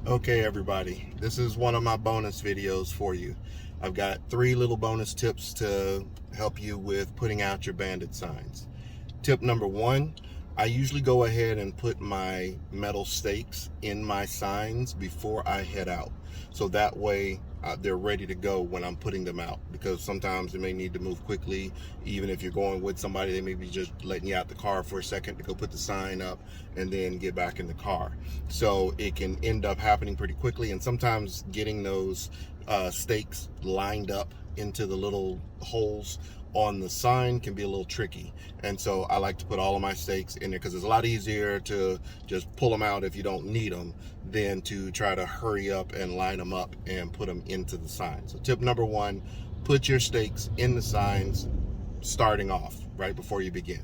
Okay, everybody, this is one of my bonus videos for you. I've got 3 little bonus tips to help you with putting out your bandit signs. Tip number 1, I usually go ahead and put my metal stakes in my signs before I head out. So that way they're ready to go when I'm putting them out, because sometimes they may need to move quickly. Even if you're going with somebody, they may be just letting you out the car for a second to go put the sign up and then get back in the car. So it can end up happening pretty quickly, and sometimes getting those stakes lined up into the little holes on the sign can be a little tricky. And so I like to put all of my stakes in there, because it's a lot easier to just pull them out if you don't need them than to try to hurry up and line them up and put them into the sign. So tip number 1, put your stakes in the signs starting off right before you begin.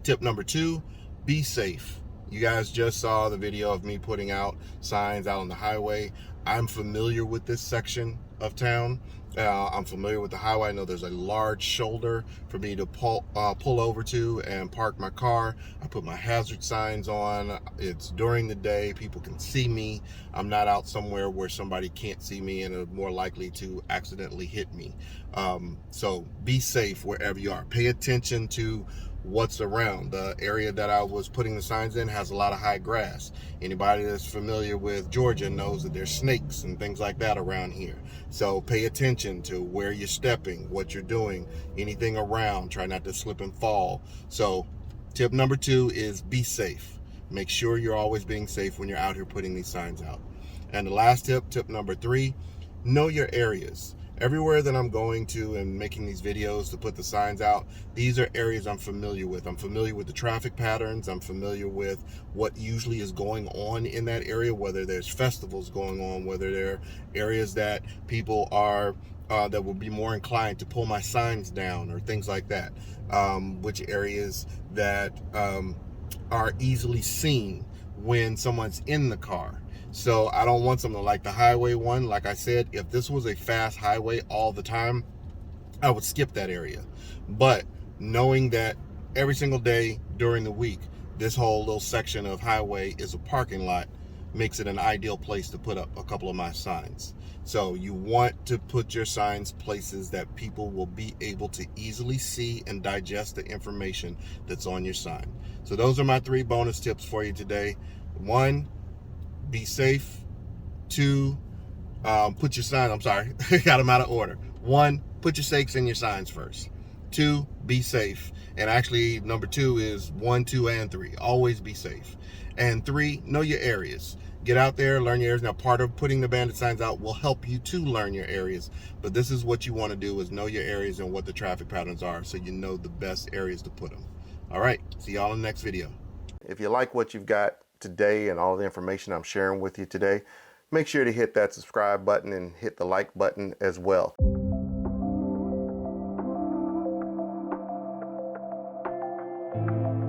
Tip number 2, be safe. You guys just saw the video of me putting out signs out on the highway. I'm familiar with this section of town. I'm familiar with the highway. I know there's a large shoulder for me to pull over to and park my car. I put my hazard signs on. It's during the day. People can see me. I'm not out somewhere where somebody can't see me and are more likely to accidentally hit me. So be safe wherever you are. Pay attention to what's around. The area that I was putting the signs in has a lot of high grass. Anybody that's familiar with Georgia knows that there's snakes and things like that around here. So pay attention to where you're stepping, what you're doing, anything around. Try not to slip and fall. So tip number 2 is be safe. Make sure you're always being safe when you're out here putting these signs out. And the last tip, tip number 3, know your areas. Everywhere that I'm going to and making these videos to put the signs out, these are areas I'm familiar with. I'm familiar with the traffic patterns. I'm familiar with what usually is going on in that area, whether there's festivals going on, whether there are areas that people are that will be more inclined to pull my signs down or things like that. Which areas that are easily seen when someone's in the car. So I don't want something like the highway one. Like I said, if this was a fast highway all the time, I would skip that area. But knowing that every single day during the week, this whole little section of highway is a parking lot makes it an ideal place to put up a couple of my signs. So you want to put your signs places that people will be able to easily see and digest the information that's on your sign. So those are my 3 bonus tips for you today. 1, be safe. 2, put your sign, I'm sorry, got them out of order. 1, put your stakes in your signs first. 2, be safe. And actually, number 2 is 1, 2, and 3. Always be safe. And 3, know your areas. Get out there, learn your areas. Now, part of putting the bandit signs out will help you to learn your areas. But this is what you want to do, is know your areas and what the traffic patterns are, so you know the best areas to put them. All right, see y'all in the next video. If you like what you've got today and all the information I'm sharing with you today, make sure to hit that subscribe button and hit the like button as well.